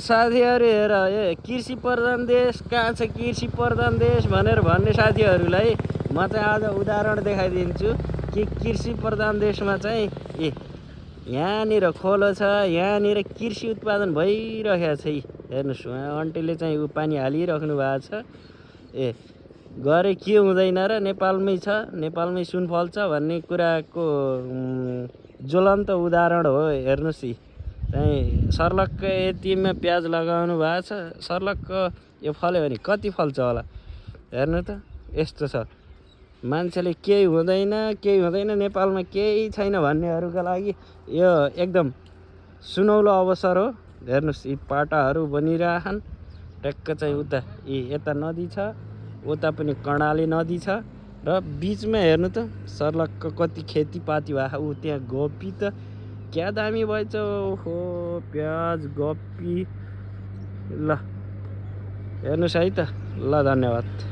साथीहरू हेर कृषि प्रधान देश कहाँ छ कृषि प्रधान देश भनेर भन्ने साथीहरूलाई म चाहिँ आज उदाहरण देखाइदिन्छु कि कृषि प्रधान देशमा चाहिँ यहाँनिर खोलो छ यहाँनिर कृषि उत्पादन भइरहेको छ हेर्नुहोस् आन्टीले चाहिँ पानी हालिराख्नु भएको छ गरे के हुँदैन र नेपालमै छ नेपालमै सुन फल्छ भन्ने कुराको ज्वलन्त उदाहरण हो हेर्नुहोस् चाहिँ सर्लक्क यतिमा प्याज लगाउनु भएको छ सर्लक्क यो फल्यो भने कति फल्छ होला हेर्नु त यस्तो छ मान्छेले केही हुँदैन नेपालमा केही छैन भन्नेहरूका लागि यो एकदम सुनौलो अवसर हो हेर्नुहोस् यी पाटाहरू बनिरहन् टक्क चाहिँ उता यता नदी छ उता पनि कर्णाली नदी छ र बिचमा हेर्नु त सर्लक्क कति खेतीपाती भएको ऊ त्यहाँ गोपी त क्या दामी भएछ ओहो प्याज गोपी ल हेर्नुहोस् है त ल धन्यवाद।